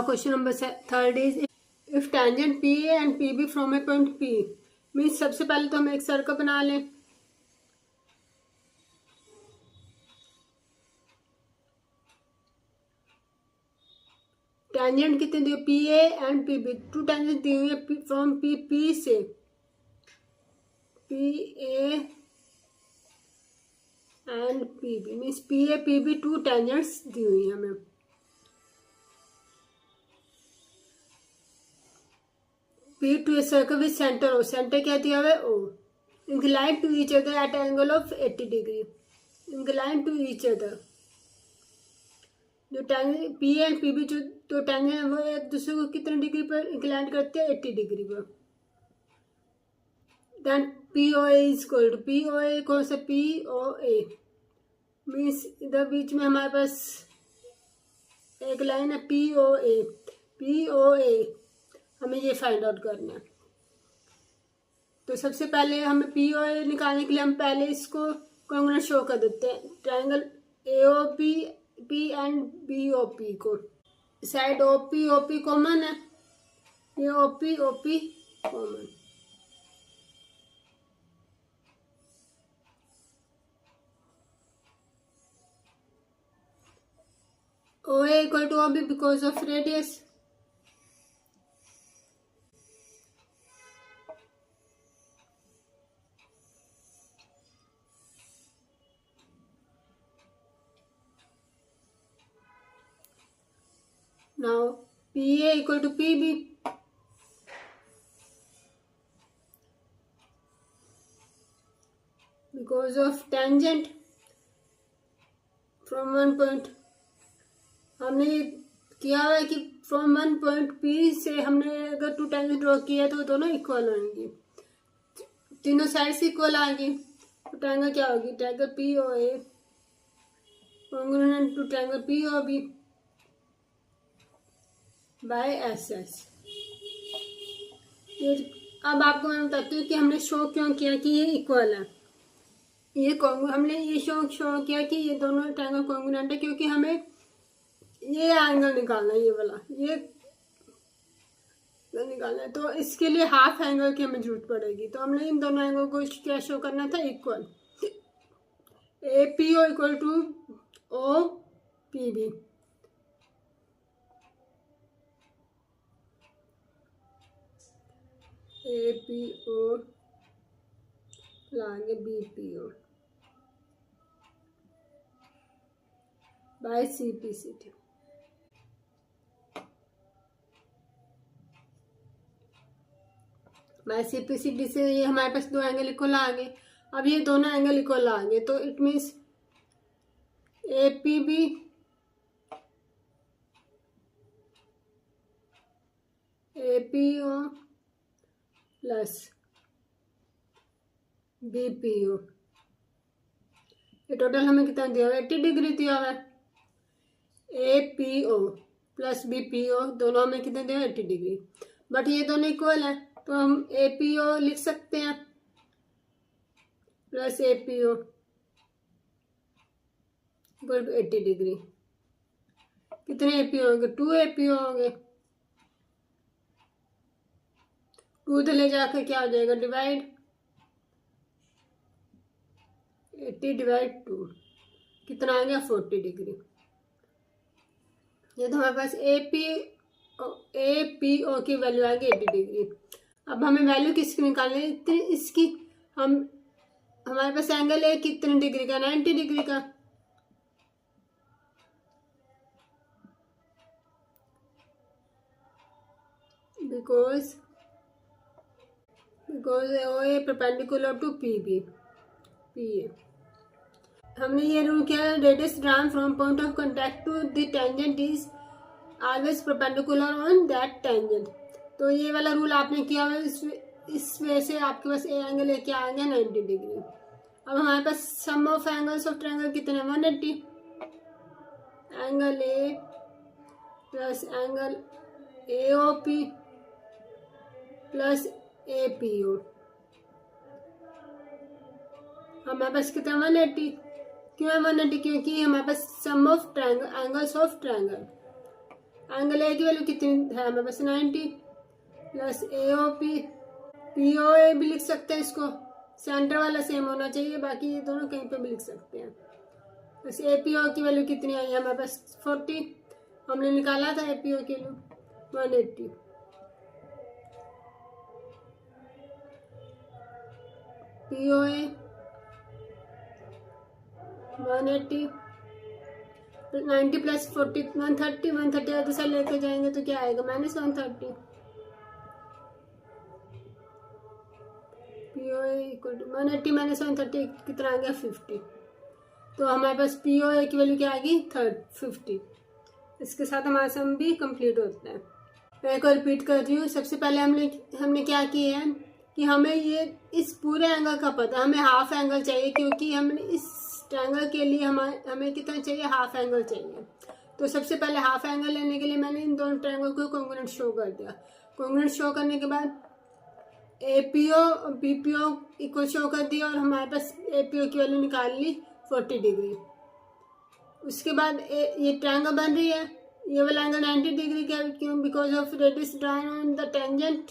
Question number third is if tangent P A and P B from a point P means सबसे पहले तो हम एक circle बना लें। टेंजेंट कितने दिए P A and P B, two tangent दी हुई है फ्रॉम पी, पी से P A and P B means P A P B two tangents दी हुई है हमें। P to a circle with center O, centre क्या दिया हुआ है O, inclined to each other at angle of 80 degree, inclined to each other। जो tangent P and P B जो दो टेंजेंट है वो एक दूसरे को कितने डिग्री पर इंक्लाइन करते हैं 80 डिग्री पर। Then POA is equal to POA कौन सा POA मीन्स इधर बीच में हमारे पास एक लाइन है POA हमें ये फाइंड आउट करना है। तो सबसे पहले हमें POA निकालने के लिए हम पहले इसको कॉन्ग्रुएंट शो कर देते हैं triangle AOP P and BOP को। साइड OP कॉमन है, ये OP common. OA equal to OB because of radius. Now PA equal to PB, because of tangent from one point। हमने किया हुआ है कि फ्रॉम वन पॉइंट P से हमने अगर टू टेंजेंट ड्रॉ किया तो दोनों इक्वल होंगी, तीनों साइड से इक्वल आएंगी। तो ट्रायंगल क्या होगी, triangle POA congruent to triangle POB by SS। ये अब आपको मैं बताती हूँ कि हमने शो क्यों किया कि ये इक्वल है। ये हमने ये शो किया कि ये दोनों ट्रायंगल कॉन्ग्रुएंट है क्योंकि हमें ये एंगल निकालना है, ये वाला ये निकालना है। तो इसके लिए हाफ एंगल की हमें जरूरत पड़ेगी। तो हमने इन दोनों एंगल को क्या शो करना था, equal. APO equal to OPB। APO लाएंगे BPO by CPCT। By CPCT से ये हमारे पास दो एंगल इक्वल आ गए। अब ये दोनों एंगल इक्वल आ गए तो it means APB APO plus BPO, ये टोटल हमें कितना दिया हुआ है, 80 डिग्री दिया हुआ है। APO प्लस BPO दोनों हमें कितने दिया हुआ है, 80 डिग्री। बट ये दोनों इक्वल है तो हम APO लिख सकते हैं plus APO equal to 80 degree. कितने APO होंगे, 2 APO होंगे। 2 तो ले जाकर क्या हो जाएगा, डिवाइड 80 डिवाइड 2 कितना आ गया, 40 डिग्री। ये तो हमारे पास APO की वैल्यू आ गई 80 डिग्री। अब हमें वैल्यू किसकी निकालनी है, इसकी। हमारे पास एंगल है कितने डिग्री का, 90 डिग्री का। Because OA perpendicular to PA। हमने ये रूल किया, radius drawn from point of contact to the tangent is always perpendicular on that tangent. तो ये वाला रूल आपने किया हुआ, इस वजह से आपके पास ए एंगल क्या आ गया, 90 डिग्री। अब हमारे पास sum of angles of triangle कितने, 180। Angle A plus angle AOP plus APO हमारे पास कितना, 180। क्यों है 180, क्योंकि हमारे पास sum of triangle angles of triangle angle A की वैल्यू कितनी है हमारे पास 90 प्लस AOP POA भी लिख सकते हैं इसको, सेंटर वाला सेम होना चाहिए, बाकी ये दोनों कहीं पे भी लिख सकते हैं। बस APO की वैल्यू कितनी आई है हमारे पास 40, हमने निकाला था APO की value 180। POA 180 90 plus 40 130 130 other side लेके जाएंगे तो क्या आएगा -130। POA इक्वल टू 180 -130 कितना आ गया 50। तो हमारे पास POA की वैल्यू क्या आएगी 50। इसके साथ हमारा सम भी कंप्लीट होता है। मैं एक और रिपीट कर रही हूँ। सबसे पहले हमने क्या किया है कि हमें ये इस पूरे एंगल का पता, हमें हाफ एंगल चाहिए, क्योंकि हमने इस ट्रायंगल के लिए हमें कितना चाहिए, हाफ एंगल चाहिए। तो सबसे पहले हाफ एंगल लेने के लिए मैंने इन दोनों ट्रायंगल को कॉन्ग्रुएंट शो कर दिया। कॉन्ग्रुएंट शो करने के बाद APO BPO इक्वल शो कर दिया और हमारे पास APO की वैल्यू निकाल ली 40 डिग्री। उसके बाद ये ट्रायंगल बन रही है, ये वाला एंगल 90 डिग्री का, क्यों, because of radius drawn on the tangent.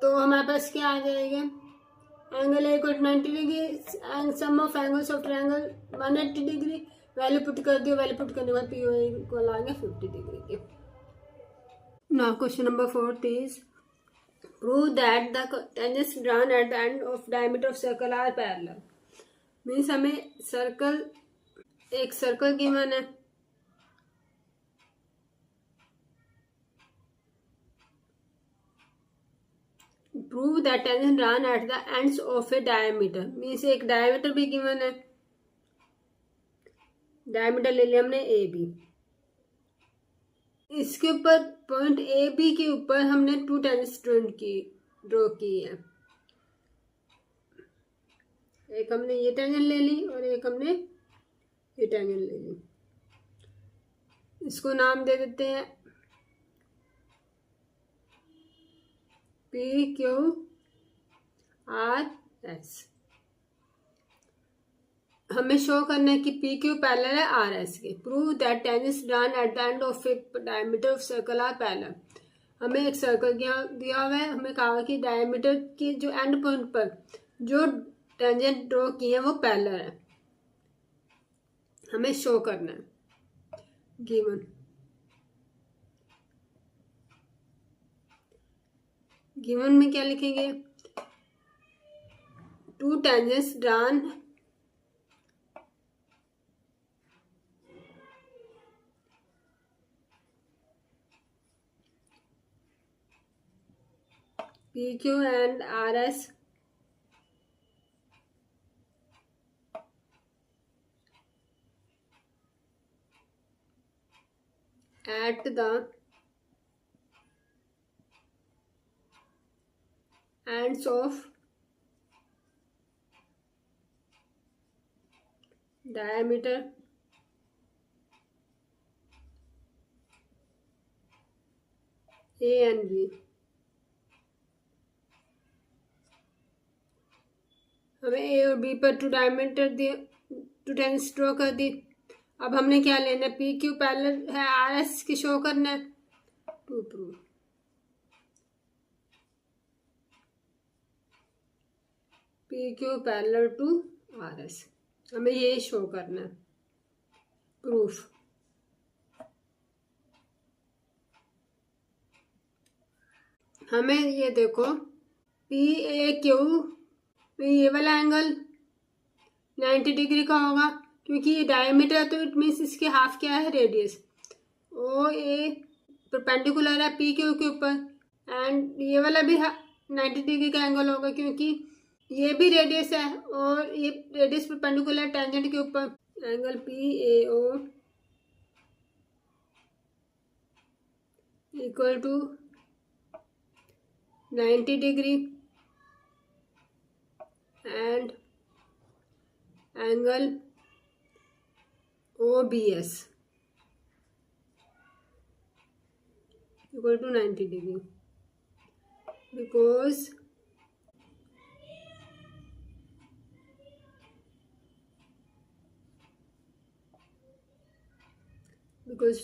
तो हमारे पास क्या आ जाएगा, angle A equal 90 degree and sum of angles of triangle 180 degree. Value put कर दियो, वैल्यू पुट करने के बाद POA इक्वल आ गया 50 डिग्री के। Now question number 4 is prove that the tangents drawn at the end of diameter of circle are parallel। Means हमें एक circle given है, prove that tangent drawn at the ends of a diameter, means एक diameter भी given है, diameter ले लिया हमने AB। इसके ऊपर पॉइंट AB के ऊपर हमने 2 टेंजेंट्स ड्रॉ की है। एक हमने ये टेंजेंट ले ली और एक हमने ये टेंजेंट ले ली। इसको नाम दे देते हैं PQRS। हमें शो करना है कि PQ पैरेलल है RS के। Prove that tangents drawn at the end of a diameter of circle are parallel. हमें एक सर्कल दिया हुआ है, हमें कहा कि डायमीटर के जो एंड पॉइंट पर जो टेंजेंट ड्रॉ किए हैं वो पैरेलल है, हमें शो करना है। गिवन में क्या लिखेंगे, 2 tangents drawn PQ and RS at the ends of diameter A and B। हमें A और B पर 2 डायमीटर दिए, 2 टेंजेंट्स ड्रॉ कर दी। अब हमने क्या लेना है, PQ पैरेलल है RS की शो करना है to prove. PQ parallel to RS, हमें ये शो करना है, प्रूफ। हमें ये देखो PAQ ये वाला एंगल 90 डिग्री का होगा, क्योंकि ये डायमीटर है तो इट मीन्स इसके हाफ क्या है, रेडियस। OA परपेंडिकुलर है PQ के ऊपर एंड ये वाला भी 90 डिग्री का एंगल होगा, क्योंकि ये भी रेडियस है और ये रेडियस परपेंडिकुलर टेंजेंट के ऊपर। Angle PAO equal to 90 degree and angle OBS equal to 90 degree, because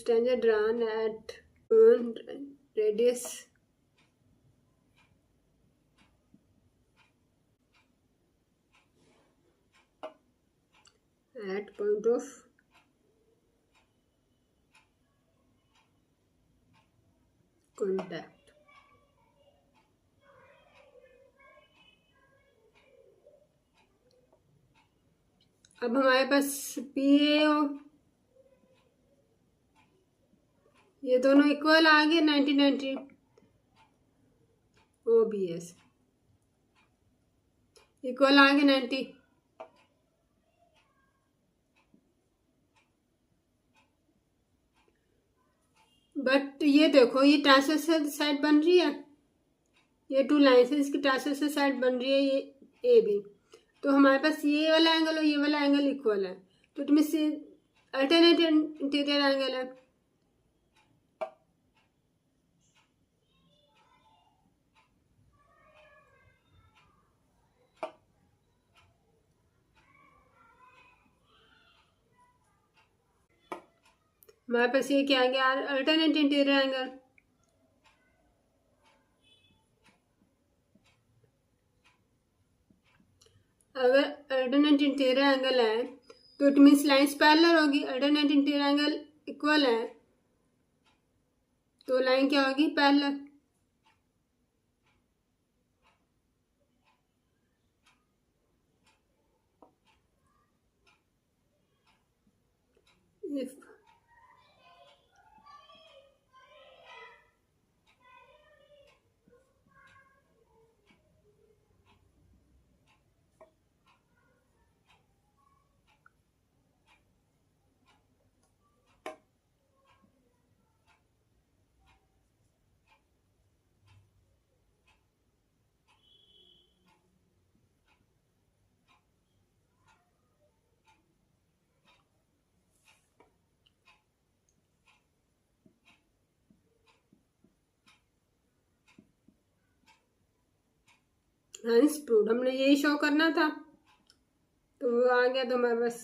tangent drawn at on radius at point of contact. अब हमारे पास PAO, ये दोनों इक्वल आ गए 90-90। OBS इक्वल आ गए 90। बट ये देखो, ये ट्रांसवर्सल साइड बन रही है, ये टू लाइन से इसकी ट्रांसवर्सल साइड बन रही है, ये AB। तो हमारे पास ये वाला एंगल और ये वाला एंगल इक्वल है, तो it means alternate interior angle है। हमारे पास ये क्या आ गया, अल्टरनेट इंटीरियर एंगल। अगर अल्टरनेट इंटीरियर एंगल है तो इट मीन्स लाइन्स पैरेलल होगी। अल्टरनेट इंटीरियर एंगल इक्वल है तो लाइन क्या होगी, पैरेलल। इफ हेंस प्रूव्ड, हमने यही शो करना था, तो वो आ गया। तो हमारे बस